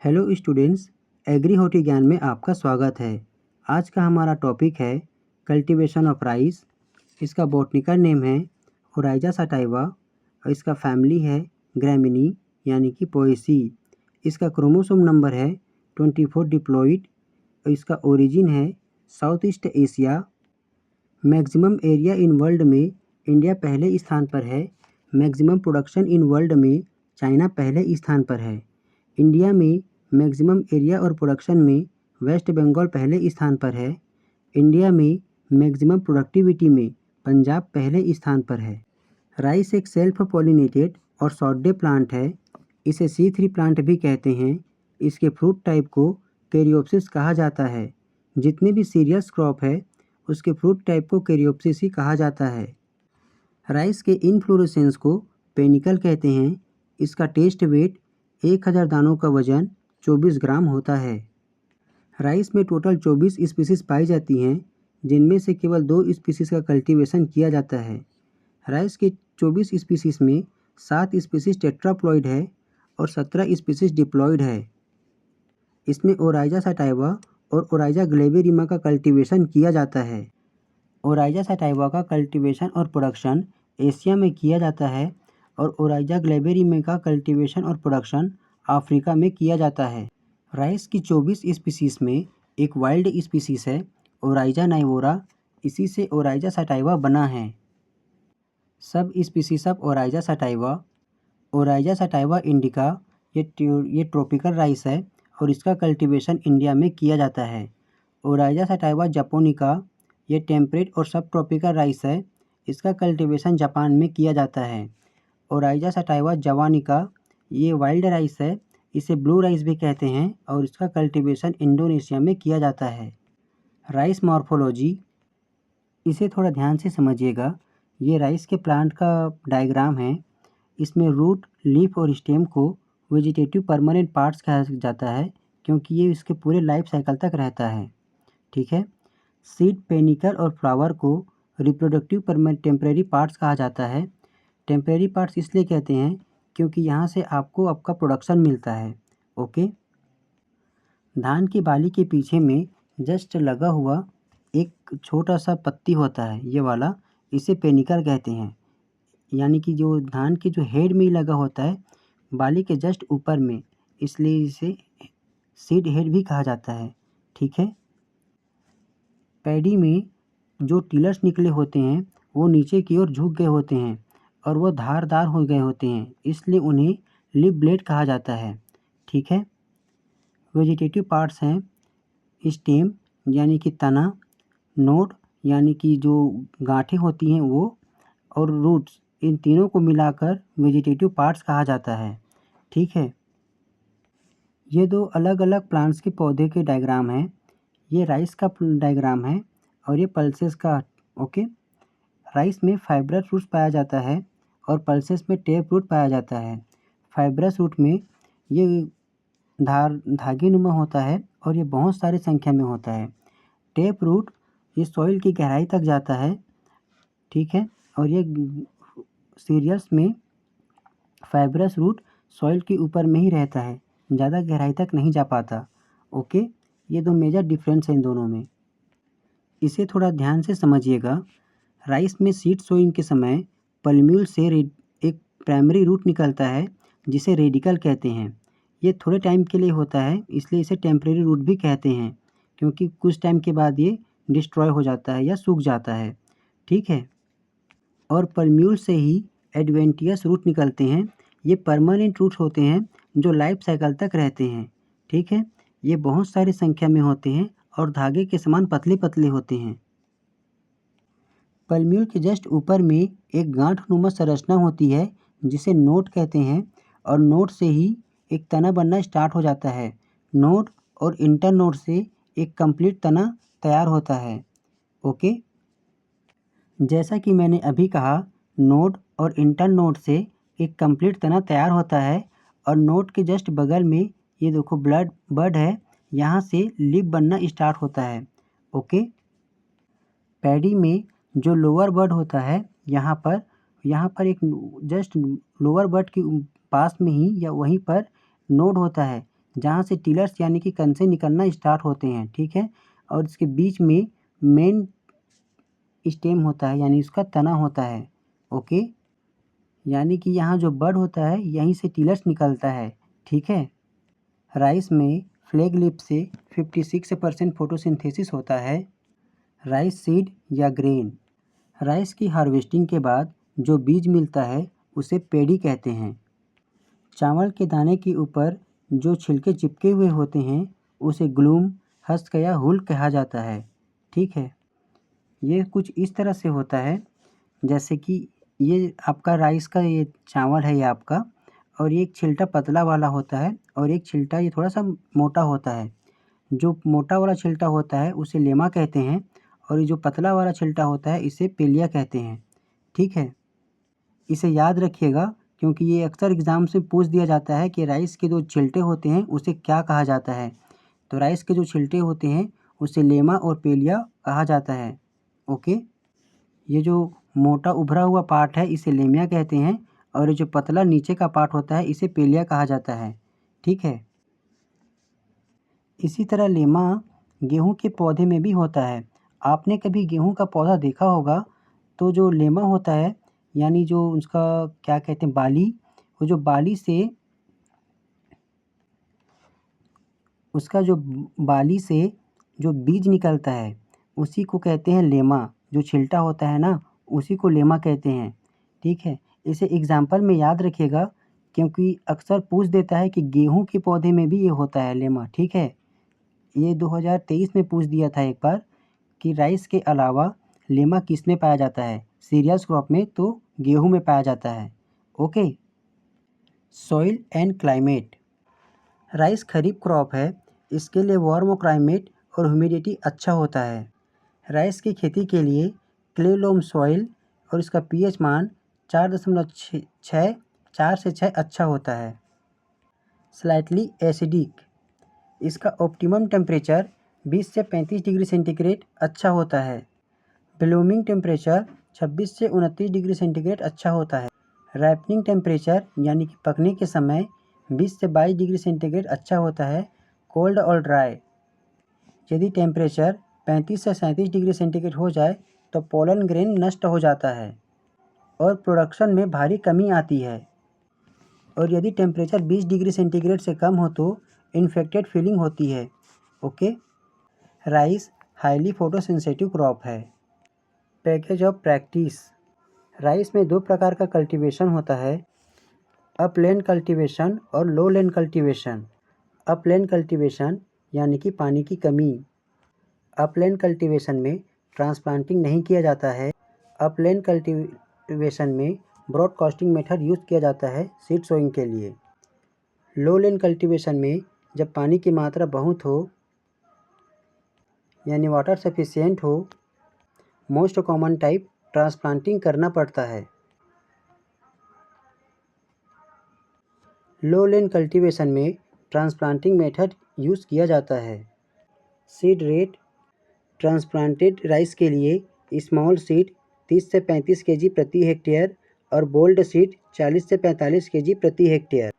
Hello students, agree होटी ज्ञान में आपका स्वागत है। आज का हमारा टॉपिक है कल्टीवेशन ऑफ राइस। इसका बॉटनिकल नेम है ओराइजा सटाइवा और इसका फैमिली है ग्रैमिनी यानी कि पोएसी। इसका क्रोमोसोम नंबर है 24 डिप्लॉइड और इसका ओरिजिन है south east Asia. Maximum area in world में इंडिया पहले स्थान पर है। मैक्सिमम प्रोडक्शन इन वर्ल्ड में चाइना पहले स्थान पर है। इंडिया में मैक्सिमम एरिया और प्रोडक्शन में वेस्ट बंगाल पहले स्थान पर है। इंडिया में मैक्सिमम प्रोडक्टिविटी में पंजाब पहले स्थान पर है। राइस एक सेल्फ पॉलिनेटेड और शॉर्ट डे प्लांट है। इसे C3 प्लांट भी कहते हैं। इसके फ्रूट टाइप को कैरियोप्सिस कहा जाता है। जितने भी सीरियस क्रॉप है उसके फ्रूट टाइप को कैरियोप्सिस ही कहा जाता है। राइस के इनफ्लोरेसेंस को पेनिकल कहते हैं। इसका टेस्ट वेट 1000 दानों का वजन 24 ग्राम होता है। राइस में टोटल 24 स्पीसीज पाई जाती हैं, जिनमें से केवल 2 स्पीसीज का कल्टीवेशन किया जाता है। राइस के 24 स्पीसीज में 7 स्पीसीज टेट्राप्लॉइड है और 17 स्पीसीज डिप्लॉइड है। इसमें ओराइजा सटाइवा और ओराइजा ग्लेबेरिमा का कल्टीवेशन किया जाता है। ओराइजा सटाइवा का कल्टीवेशन और प्रोडक्शन एशिया में किया जाता है और ओराइजा ग्लेबेरिमा का कल्टीवेशन और प्रोडक्शन अफ्रीका में किया जाता है। राइस की 24 स्पीसीज में एक वाइल्ड स्पीसीज है ओराइजा नाइवोरा। इसी से ओराइजा सटाइवा बना है। Sub species of Oryza sativa indica ये ट्रॉपिकल राइस है और इसका कल्टीवेशन इंडिया में किया जाता है। ओराइजा सटाइवा जापोनिका ये टेम्परेट और सब ट्रॉपिकल राइस है। इसका कल्टीवेशन जापान में किया जाता है। ओराइजा सटाइवा जवानिका ये वाइल्ड राइस है। इसे ब्लू राइस भी कहते हैं और इसका कल्टीवेशन इंडोनेशिया में किया जाता है। राइस मॉर्फोलॉजी, इसे थोड़ा ध्यान से समझिएगा। ये राइस के प्लांट का डायग्राम है। इसमें रूट, लीफ और स्टेम को वेजिटेटिव परमानेंट पार्ट्स कहा जाता है, क्योंकि ये इसके पूरे लाइफ साइकिल तक रहता है। ठीक है। सीड, पेनिकल और फ्लावर को रिप्रोडक्टिव टेम्परेरी पार्ट्स कहा जाता है। टेम्परेरी पार्ट्स इसलिए कहते हैं क्योंकि यहाँ से आपको आपका प्रोडक्शन मिलता है। ओके। धान की बाली के पीछे में जस्ट लगा हुआ एक छोटा सा पत्ती होता है, ये वाला, इसे पेनिकल कहते हैं। यानी कि जो धान के जो हेड में ही लगा होता है बाली के जस्ट ऊपर में, इसलिए इसे सीड हेड भी कहा जाता है। ठीक है। पैडी में जो टिलर्स निकले होते हैं वो नीचे की ओर झुक गए होते हैं और वो धारदार हो गए होते हैं, इसलिए उन्हें लिप ब्लेड कहा जाता है। ठीक है। वेजिटेटिव पार्ट्स हैं स्टेम यानी कि तना, नोड यानी कि जो गांठें होती हैं वो, और रूट्स, इन तीनों को मिलाकर वेजिटेटिव पार्ट्स कहा जाता है। ठीक है। ये दो अलग अलग प्लांट्स के पौधे के डायग्राम हैं। ये राइस का डायग्राम है और ये पल्सेस का। ओके। राइस में फाइब्रस रूट्स पाया जाता है और पल्सेस में टेप रूट पाया जाता है। फाइब्रस रूट में ये धागे नुमा होता है और ये बहुत सारी संख्या में होता है। टेप रूट ये सॉइल की गहराई तक जाता है। ठीक है। और ये सीरियल्स में फाइब्रस रूट सॉइल के ऊपर में ही रहता है, ज़्यादा गहराई तक नहीं जा पाता। ओके। ये दो मेजर डिफरेंस हैं इन दोनों में, इसे थोड़ा ध्यान से समझिएगा। राइस में सीड सोइंग के समय पल्म्यूल से एक प्राइमरी रूट निकलता है जिसे रेडिकल कहते हैं। ये थोड़े टाइम के लिए होता है, इसलिए इसे टेम्परेरी रूट भी कहते हैं, क्योंकि कुछ टाइम के बाद ये डिस्ट्रॉय हो जाता है या सूख जाता है। ठीक है। और पल्म्यूल से ही एडवेंटियस रूट निकलते हैं। ये परमानेंट रूट होते हैं जो लाइफ साइकिल तक रहते हैं। ठीक है। ये बहुत सारी संख्या में होते हैं और धागे के समान पतले पतले होते हैं। पल्म्यूल के जस्ट ऊपर में एक गांठ-नुमा संरचना होती है जिसे नोड कहते हैं और नोड से ही एक तना बनना स्टार्ट हो जाता है। नोड और इंटरनोड से एक कंप्लीट तना तैयार होता है। ओके। जैसा कि मैंने अभी कहा, नोड और इंटरनोड से एक कंप्लीट तना तैयार होता है और नोड के जस्ट बगल में ये देखो बड है, यहाँ से लिप बनना स्टार्ट होता है। ओके। पैडी में जो लोअर बड होता है यहाँ पर एक जस्ट लोअर बड के पास में ही या वहीं पर नोड होता है जहाँ से टिलर्स यानी कि कंसे निकलना स्टार्ट होते हैं, ठीक है। और इसके बीच में मेन स्टेम होता है यानी इसका तना होता है, ओके। यानी कि यहाँ जो बड होता है यहीं से टिलर्स निकलता है, ठीक है। राइस में फ्लैग लिप से 56% फोटोसिंथेसिस होता है। राइस सीड या ग्रेन, राइस की हार्वेस्टिंग के बाद जो बीज मिलता है उसे पेडी कहते हैं। चावल के दाने के ऊपर जो छिलके चिपके हुए होते हैं उसे ग्लूम, हस्क या हुल कहा जाता है, ठीक है। ये कुछ इस तरह से होता है, जैसे कि ये आपका राइस का ये चावल है ये आपका, और ये एक छिलटा पतला वाला होता है और एक छिलटा ये थोड़ा सा मोटा होता है। जो मोटा वाला छिलटा होता है उसे लेमा कहते हैं और ये जो पतला वाला छिलटा होता है इसे पेलिया कहते हैं, ठीक है। इसे याद रखिएगा क्योंकि ये अक्सर एग्ज़ाम से पूछ दिया जाता है कि राइस के जो छिलटे होते हैं उसे क्या कहा जाता है। तो राइस के जो छिलटे होते हैं उसे लेमा और पेलिया कहा जाता है, ओके। ये जो मोटा उभरा हुआ पार्ट है इसे लेमिया कहते हैं और ये जो पतला नीचे का पार्ट होता है इसे पेलिया कहा जाता है, ठीक है। इसी तरह लेमा गेहूँ के पौधे में भी होता है। आपने कभी गेहूँ का पौधा देखा होगा तो जो लेमा होता है यानी जो उसका क्या कहते हैं बाली, वो जो बाली से उसका जो बाली से जो बीज निकलता है उसी को कहते हैं लेमा। जो छिलटा होता है ना उसी को लेमा कहते हैं, ठीक है। इसे एग्ज़ाम्पल में याद रखिएगा क्योंकि अक्सर पूछ देता है कि गेहूँ के पौधे में भी ये होता है लेमा, ठीक है। ये 2023 में पूछ दिया था एक बार कि राइस के अलावा लेमा किस में पाया जाता है, सीरियल्स क्रॉप में तो गेहूँ में पाया जाता है, okay. Soil and climate, rice kharif crop है, इसके लिए वार्म क्लाइमेट और ह्यूमिडिटी अच्छा होता है। राइस की खेती के लिए क्ले लोम सॉइल और इसका पीएच मान 4 से 6 अच्छा होता है। स्लाइटली एसिडिक, इसका ऑप्टिमम टेम्परेचर 20 से 35 डिग्री सेंटीग्रेड अच्छा होता है। ब्लूमिंग टेम्परेचर 26 से 29 डिग्री सेंटीग्रेड अच्छा होता है। रैपनिंग टेम्परेचर यानी कि पकने के समय 20 से 22 डिग्री सेंटीग्रेड अच्छा होता है। कोल्ड और ड्राई, यदि टेम्परेचर 35 से 37 डिग्री सेंटीग्रेड हो जाए तो पोलन ग्रेन नष्ट हो जाता है और प्रोडक्शन में भारी कमी आती है। और यदि टेम्परेचर 20 डिग्री सेंटीग्रेड से कम हो तो इन्फेक्टेड फीलिंग होती है, okay. Rice highly photosensitive crop है। पैकेज ऑफ प्रैक्टिस, राइस में 2 प्रकार का कल्टीवेशन होता है, अपलैंड कल्टीवेशन और लोलैंड कल्टीवेशन। अपलैंड कल्टीवेशन यानी कि पानी की कमी। अपलैंड कल्टीवेशन में ट्रांसप्लांटिंग नहीं किया जाता है। अपलैंड कल्टीवेशन में ब्रॉडकास्टिंग मेथड यूज़ किया जाता है सीड सोइंग के लिए। लोलैंड कल्टीवेशन में जब पानी की मात्रा बहुत हो यानी वाटर सफिशिएंट हो, मोस्ट कॉमन टाइप ट्रांसप्लांटिंग करना पड़ता है। लोलैंड कल्टीवेशन में ट्रांसप्लांटिंग मेथड यूज़ किया जाता है। सीड रेट, ट्रांसप्लांटेड राइस के लिए स्मॉल सीड 30 से 35 केजी प्रति हेक्टेयर और बोल्ड सीड 40 से 45 केजी प्रति हेक्टेयर।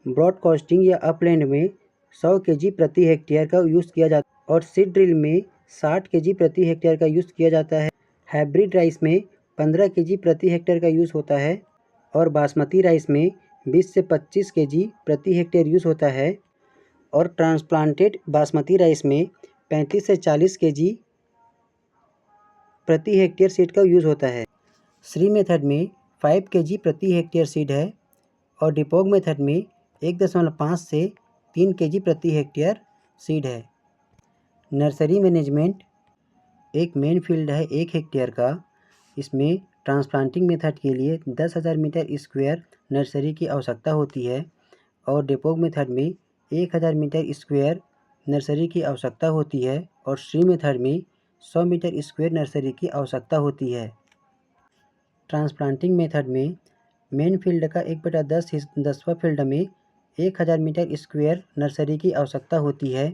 ब्रॉडकास्टिंग या अपलैंड में 100 केजी प्रति हेक्टेयर का यूज़ किया जाता है और सीड ड्रिल में 60 केजी प्रति हेक्टेयर का यूज़ किया जाता है। हाइब्रिड राइस में 15 केजी प्रति हेक्टेयर का यूज़ होता है और बासमती राइस में 20 से 25 केजी प्रति हेक्टेयर यूज़ होता है और ट्रांसप्लांटेड बासमती राइस में 35 से 40 केजी प्रति हेक्टेयर सीड का यूज़ होता है। श्री मेथड में 5 केजी प्रति हेक्टेयर सीड है और डिपोग मेथड में 1.5 से 3 केजी प्रति हेक्टेयर सीड है। नर्सरी मैनेजमेंट, एक मेन फील्ड है 1 हेक्टेयर का। इसमें ट्रांसप्लांटिंग मेथड के लिए 10,000 मीटर स्क्वायर नर्सरी की आवश्यकता होती है और डिपोग मेथड में 1,000 मीटर स्क्वायर नर्सरी की आवश्यकता होती है और श्री मेथड में 100 मीटर स्क्वायर नर्सरी की आवश्यकता होती है। ट्रांसप्लांटिंग मेथड में मेन फील्ड का 1/10वां फील्ड में 1,000 मीटर स्क्वायर नर्सरी की आवश्यकता होती है।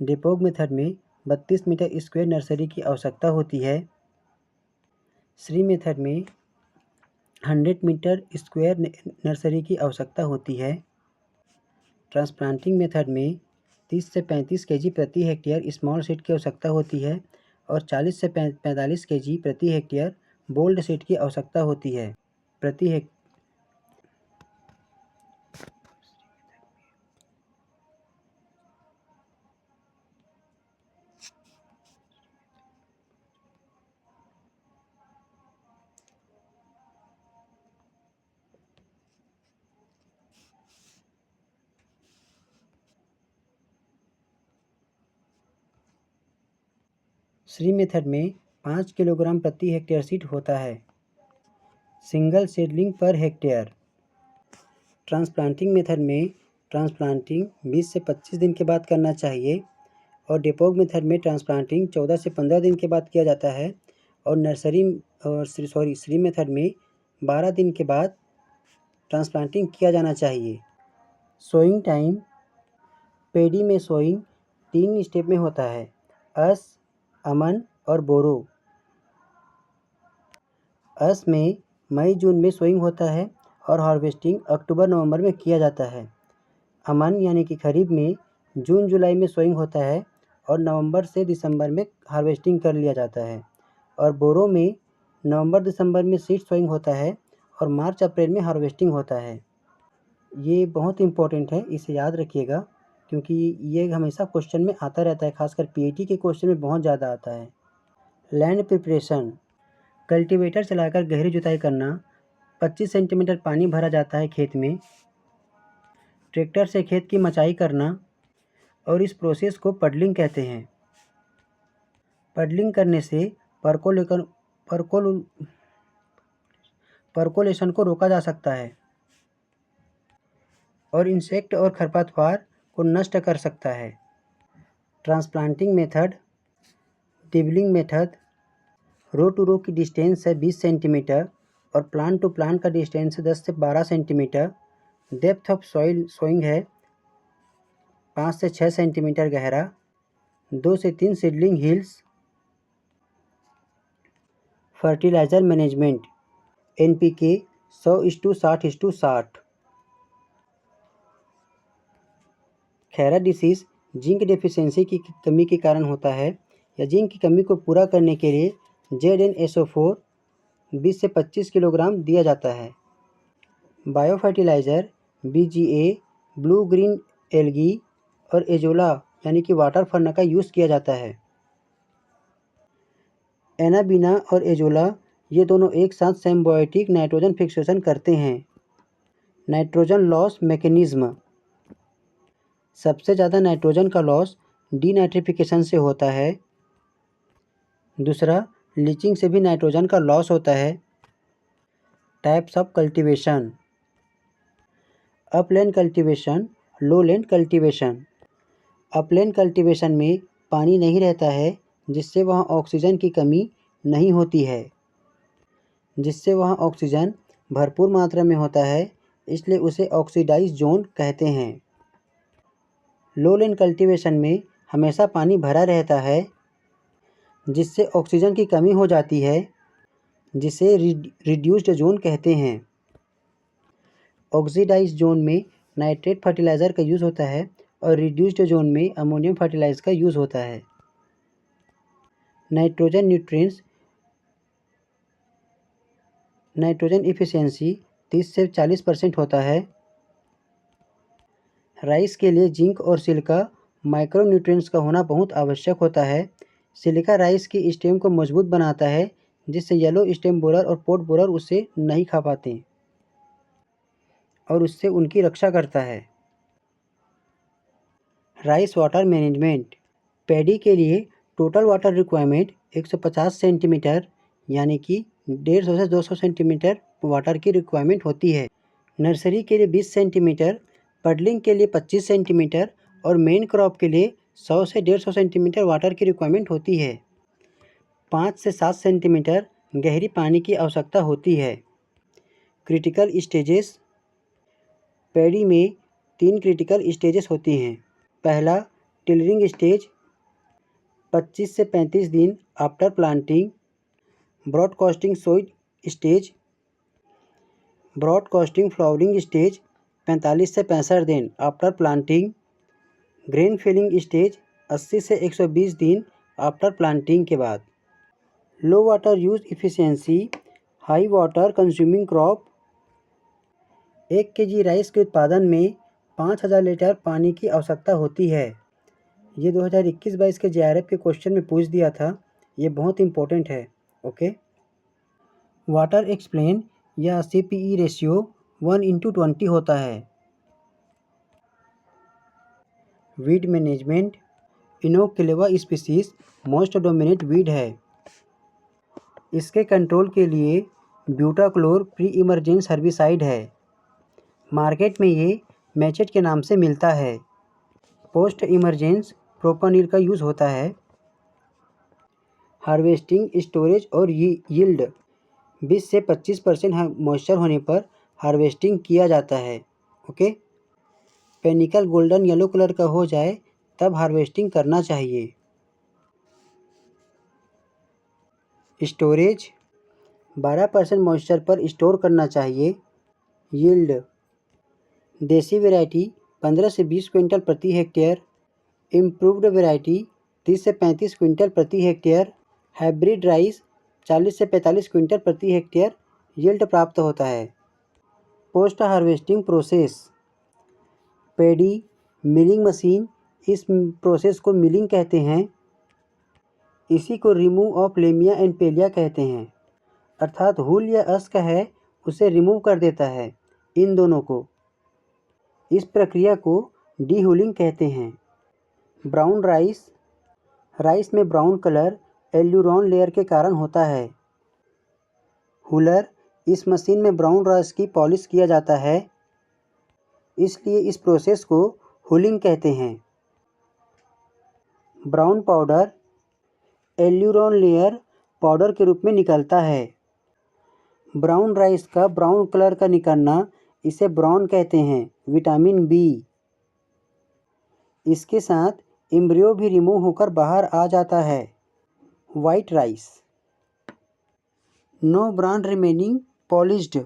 डिपोग मेथड में 32 मीटर स्क्वायर नर्सरी की आवश्यकता होती है। श्री मेथड में 100 मीटर स्क्वायर नर्सरी की आवश्यकता होती है। ट्रांसप्लांटिंग मेथड में 30 से 35 केजी प्रति हेक्टेयर स्मॉल सीड की आवश्यकता होती है और 40 से 45 केजी प्रति हेक्टेयर बोल्ड सीड की आवश्यकता होती है। प्रति हेक्टेयर श्री मेथड में 5 किलोग्राम प्रति हेक्टेयर सीड होता है। Single seedling per hectare. Transplanting method में ट्रांसप्लांटिंग 20 से 25 दिन के बाद करना चाहिए और डेपोक मेथड में ट्रांसप्लांटिंग 14 से 15 दिन के बाद किया जाता है और श्री मेथड में 12 दिन के बाद ट्रांसप्लांटिंग किया जाना चाहिए। Sowing time. पेडी में सोइंग 3 स्टेप में होता है, अस, अमन और बोरो। अस में मई जून में सोइंग होता है और हार्वेस्टिंग अक्टूबर नवंबर में किया जाता है। अमन यानी कि खरीफ में जून जुलाई में सोइंग होता है और नवंबर से दिसंबर में हार्वेस्टिंग कर लिया जाता है। और बोरो में नवंबर दिसंबर में सीड सोइंग होता है और मार्च अप्रैल में हार्वेस्टिंग होता है। ये बहुत इम्पोर्टेंट है, इसे याद रखिएगा क्योंकि ये हमेशा क्वेश्चन में आता रहता है, खासकर पीएटी के क्वेश्चन में बहुत ज़्यादा आता है। Land preparation. कल्टीवेटर चलाकर गहरी जुताई करना, 25 सेंटीमीटर पानी भरा जाता है खेत में। ट्रैक्टर से खेत की मचाई करना और इस प्रोसेस को पडलिंग कहते हैं। पडलिंग करने से परकोलेशन को रोका जा सकता है और इंसेक्ट और खरपतवार को नष्ट कर सकता है। Transplanting method. Dibbling method. Row to row की डिस्टेंस है 20 सेंटीमीटर और प्लांट टू प्लांट का डिस्टेंस है 10 से 12 centimetre. Depth of soil sowing है 5 से 6 सेंटीमीटर गहरा। 2 से 3 seedling hills. Fertiliser management. NPK 100:60:60। खैरा डिसीज़ जिंक डेफिशिएंसी की कमी के कारण होता है या जिंक की कमी को पूरा करने के लिए ZnSO4 20 से 25 किलोग्राम दिया जाता है। Bio fertiliser BGA, blue green algae और एजोला यानी कि वाटर फर्न का यूज़ किया जाता है। एनाबीना और एजोला ये दोनों एक साथ सिम्बायोटिक नाइट्रोजन फिक्सेशन करते हैं। Nitrogen loss mechanism. सबसे ज़्यादा नाइट्रोजन का लॉस डीनाइट्रिफिकेशन से होता है। दूसरा, लीचिंग से भी नाइट्रोजन का लॉस होता है। Types of cultivation. Upland cultivation, lowland cultivation. Upland cultivation में पानी नहीं रहता है जिससे वहाँ ऑक्सीजन की कमी नहीं होती है, जिससे वहाँ ऑक्सीजन भरपूर मात्रा में होता है, इसलिए उसे ऑक्सीडाइज जोन कहते हैं। लोलैंड कल्टीवेशन में हमेशा पानी भरा रहता है जिससे ऑक्सीजन की कमी हो जाती है, जिसे रिड्यूस्ड जोन कहते हैं। ऑक्सीडाइज जोन में नाइट्रेट फर्टिलाइज़र का यूज़ होता है और रिड्यूस्ड जोन में अमोनियम फर्टिलाइज़र का यूज़ होता है। नाइट्रोजन इफिशियंसी 30 से 40% होता है। राइस के लिए जिंक और सिलिका माइक्रोन्यूट्रिएंट्स का होना बहुत आवश्यक होता है। सिलिका राइस की स्टेम को मजबूत बनाता है जिससे येलो स्टेम बोरर और पॉट बोरर उसे नहीं खा पाते और उससे उनकी रक्षा करता है। Rice water management. पैडी के लिए टोटल वाटर रिक्वायरमेंट 150 सेंटीमीटर यानी कि 150 से 200 सेंटीमीटर वाटर की रिक्वायरमेंट होती है। नर्सरी के लिए 20 सेंटीमीटर, पडलिंग के लिए 25 सेंटीमीटर और मेन क्रॉप के लिए 100 से 150 सेंटीमीटर वाटर की रिक्वायरमेंट होती है। 5 से 7 सेंटीमीटर गहरी पानी की आवश्यकता होती है। Critical stages. पैडी में 3 क्रिटिकल स्टेजेस होती हैं। पहला, टिलरिंग स्टेज 25 से 35 दिन after planting. Broadcasting soil stage. Broadcasting flowering stage 45 से 65 दिन after planting. Grain filling stage 80 से 120 दिन आफ्टर प्लांटिंग के बाद। Low water use efficiency, high water consuming crop. 1 kg rice के उत्पादन में 5000 लीटर पानी की आवश्यकता होती है। ये 2021-22 के JRF के क्वेश्चन में पूछ दिया था, ये बहुत इंपॉर्टेंट है। ओके। वाटर एक्सप्लेन या CPE रेशियो 1:20 होता है। वीड मैनेजमेंट, इनोक्लेवा स्पीसीज मोस्ट डोमिनेट वीड है। इसके कंट्रोल के लिए ब्यूटाक्लोर प्री इमर्जेंस हर्बिसाइड है। मार्केट में ये मैचेट के नाम से मिलता है। पोस्ट इमरजेंस प्रोपानिल का यूज़ होता है। हार्वेस्टिंग, स्टोरेज और यील्ड 20 से 25% मॉइस्चर होने पर हार्वेस्टिंग किया जाता है। Okay. Panicle golden yellow colour का हो जाए तब हार्वेस्टिंग करना चाहिए। स्टोरेज 12% मॉइस्चर पर स्टोर करना चाहिए। यील्ड देसी वैरायटी 15 से 20 क्विंटल प्रति हेक्टेयर, इम्प्रूव्ड वैरायटी 30 से 35 क्विंटल प्रति हेक्टेयर, हाइब्रिड राइस 40 से 45 क्विंटल प्रति हेक्टेयर यील्ड प्राप्त होता है। Post harvesting process, paddy milling machine, इस प्रोसेस को मिलिंग कहते हैं। इसी को रिमूव ऑफ लेमिया एंड पेलिया कहते हैं, अर्थात हुल या अस्क है उसे रिमूव कर देता है, इन दोनों को। इस प्रक्रिया को डीहुलिंग कहते हैं। ब्राउन राइस, राइस में ब्राउन कलर एल्यूरॉन लेयर के कारण होता है। हुलर, इस मशीन में ब्राउन राइस की पॉलिश किया जाता है, इसलिए इस प्रोसेस को हुलिंग कहते हैं। Brown powder, aleurone layer powder के रूप में निकलता है। ब्राउन राइस का ब्राउन कलर का निकलना, इसे ब्राउन कहते हैं। विटामिन बी, इसके साथ एम्ब्रियो भी रिमूव होकर बाहर आ जाता है। White rice, no bran remaining polished.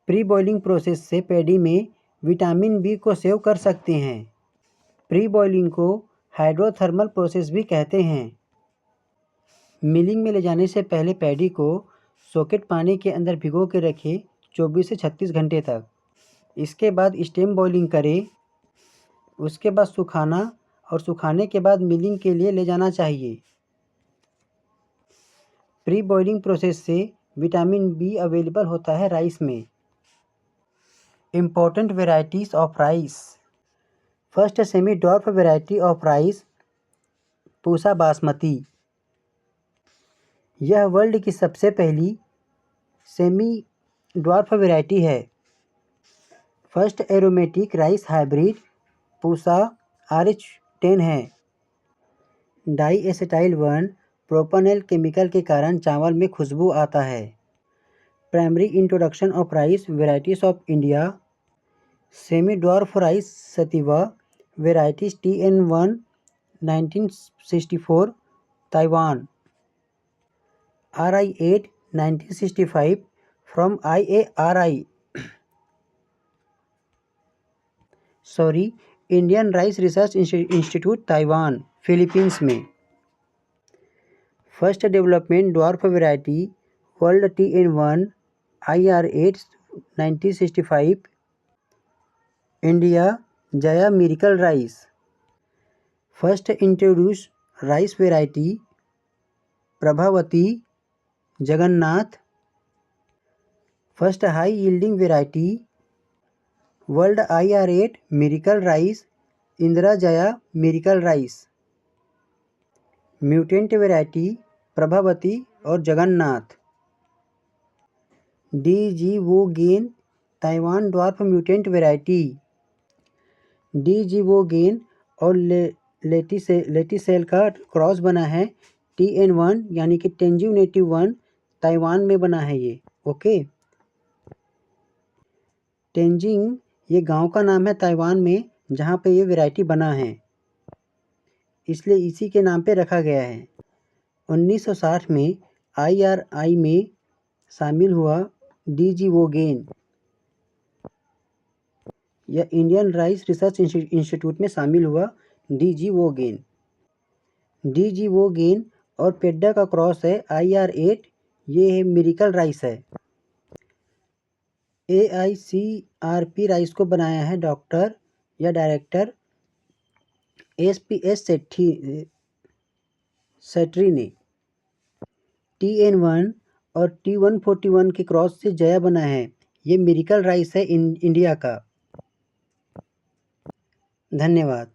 Pre boiling process से पैडी में विटामिन बी को सेव कर सकते हैं। प्री बॉइलिंग को हाइड्रोथर्मल प्रोसेस भी कहते हैं। मिलिंग में ले जाने से पहले पैडी को सॉकेट पानी के अंदर भिगो के रखें 24 से 36 घंटे तक। इसके बाद स्टेम बॉइलिंग करें, उसके बाद सुखाना और सुखाने के बाद मिलिंग के लिए ले जाना चाहिए। प्री बॉइलिंग प्रोसेस से विटामिन बी अवेलेबल होता है राइस में। Important varieties of rice. First semi dwarf variety of rice, Pusa basmati. यह वर्ल्ड की सबसे पहली सेमी डॉर्फ वेराइटी है। First aromatic rice hybrid Pusa RH10 है। डाई एसिटाइल 1 प्रोपानेल केमिकल के कारण चावल में खुशबू आता है। Primary introduction of rice varieties of India. Semi dwarf rice sativa varieties TN1 1964 Taiwan. RI8 1965 from IARI Indian rice research institute Taiwan, Philippines में। First development dwarf variety world TN1 IR8 1965 India Jaya miracle rice. First introduce rice variety Prabhavati Jagannath. First high yielding variety world IR8 miracle rice Indira Jaya miracle rice. Mutant variety Prabhavati और Jagannath. DGWOGEN Taiwan dwarf mutant variety. DGWOGEN और लेटिसेल का cross बना है। TN1 यानी कि Tenzing native 1 Taiwan में बना है ये। ओके। टेंजिंग ये गांव का नाम है ताइवान में जहाँ पे ये वैरायटी बना है, इसलिए इसी के नाम पे रखा गया है। 1960 में IRI में शामिल हुआ DGWOGEN। यह इंडियन राइस रिसर्च इंस्टीट्यूट में शामिल हुआ। DG वोगेन। DG वोगेन और पेड्डा का क्रॉस है IR8। ये है मिरेकल राइस है। AICRP राइस को बनाया है डॉक्टर या डायरेक्टर SPS सेट्री ने। TN1 और T141 के क्रॉस से जया बना है। ये मिरेकल राइस है इंडिया का। धन्यवाद।